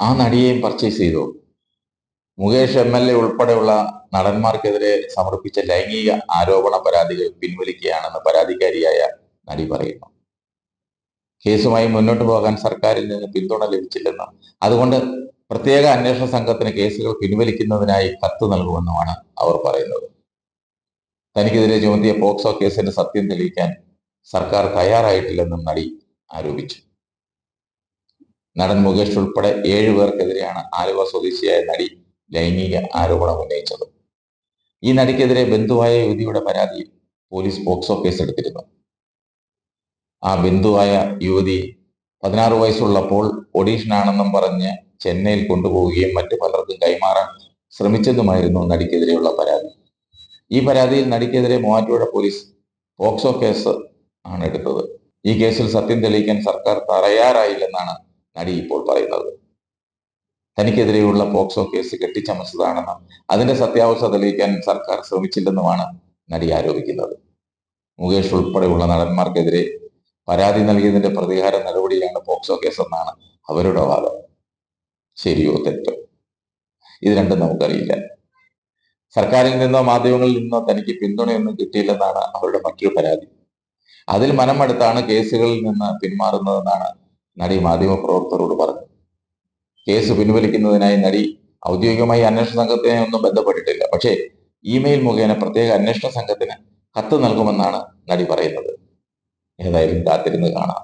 ആ നടിയെയും പർച്ചേസ് ചെയ്തു. മുകേഷ് MLA ഉൾപ്പെടെയുള്ള നടന്മാർക്കെതിരെ സമർപ്പിച്ച ലൈംഗിക ആരോപണ പരാതികൾ പിൻവലിക്കുകയാണെന്ന് പരാതിക്കാരിയായ നടി പറയുന്നു. കേസുമായി മുന്നോട്ട് പോകാൻ സർക്കാരിൽ നിന്ന് പിന്തുണ ലഭിച്ചില്ലെന്നും അതുകൊണ്ട് പ്രത്യേക അന്വേഷണ സംഘത്തിന് കേസുകൾ പിൻവലിക്കുന്നതിനായി കത്ത് നൽകുമെന്നുമാണ് അവർ പറയുന്നത്. തനിക്കെതിരെ ചുമത്തിയ പോക്സോ കേസിന്റെ സത്യം തെളിയിക്കാൻ സർക്കാർ തയ്യാറായിട്ടില്ലെന്നും നടി ആരോപിച്ചു. നടൻ മുകേഷ് ഉൾപ്പെടെ 7 പേർക്കെതിരെയാണ് ആലുവ സ്വദേശിയായ നടി ലൈംഗിക ആരോപണം ഉന്നയിച്ചത്. ഈ നടിക്കെതിരെ ബന്ധുവായ യുവതിയുടെ പരാതിയിൽ പോലീസ് പോക്സോ കേസെടുത്തിരുന്നു. ആ ബന്ധുവായ യുവതി 16 വയസ്സുള്ളപ്പോൾ ഓഡീഷനാണെന്നും പറഞ്ഞ് ചെന്നൈയിൽ കൊണ്ടുപോവുകയും മറ്റു പലർക്കും കൈമാറാൻ ശ്രമിച്ചതുമായിരുന്നു നടിക്കെതിരെയുള്ള പരാതി. ഈ പരാതിയിൽ നടിക്കെതിരെ മൂവാറ്റുപുഴ പോലീസ് പോക്സോ കേസ് ആണ് എടുത്തത്. ഈ കേസിൽ സത്യം തെളിയിക്കാൻ സർക്കാർ തയ്യാറായില്ലെന്നാണ് നടി ഇപ്പോൾ പറയുന്നത്. തനിക്കെതിരെയുള്ള പോക്സോ കേസ് കെട്ടിച്ചമച്ചതാണെന്നും അതിന്റെ സത്യാവസ്ഥ തെളിയിക്കാൻ സർക്കാർ ശ്രമിച്ചില്ലെന്നുമാണ് നടി ആരോപിക്കുന്നത്. മുകേഷ് ഉൾപ്പെടെയുള്ള നടന്മാർക്കെതിരെ പരാതി നൽകിയതിന്റെ പ്രതികാര നടപടിയാണ് പോക്സോ കേസെന്നാണ് അവരുടെ വാദം. ശരിയോ തെറ്റോ ഇത് രണ്ടും നമുക്കറിയില്ല. സർക്കാരിൽ നിന്നോ മാധ്യമങ്ങളിൽ നിന്നോ തനിക്ക് പിന്തുണയൊന്നും കിട്ടിയില്ലെന്നാണ് അവരുടെ മറ്റൊരു പരാതി. അതിൽ മനമെടുത്താണ് കേസുകളിൽ നിന്ന് പിന്മാറുന്നതെന്നാണ് നടി മാധ്യമപ്രവർത്തകരോട് പറഞ്ഞത്. കേസ് പിൻവലിക്കുന്നതിനായി നടി ഔദ്യോഗികമായി അന്വേഷണ സംഘത്തിനെ ഒന്നും ബന്ധപ്പെട്ടിട്ടില്ല. പക്ഷേ ഇമെയിൽ മുഖേന പ്രത്യേക അന്വേഷണ സംഘത്തിന് കത്ത് നൽകുമെന്നാണ് നടി പറയുന്നത്. ഏതായാലും കാത്തിരുന്ന് കാണാം.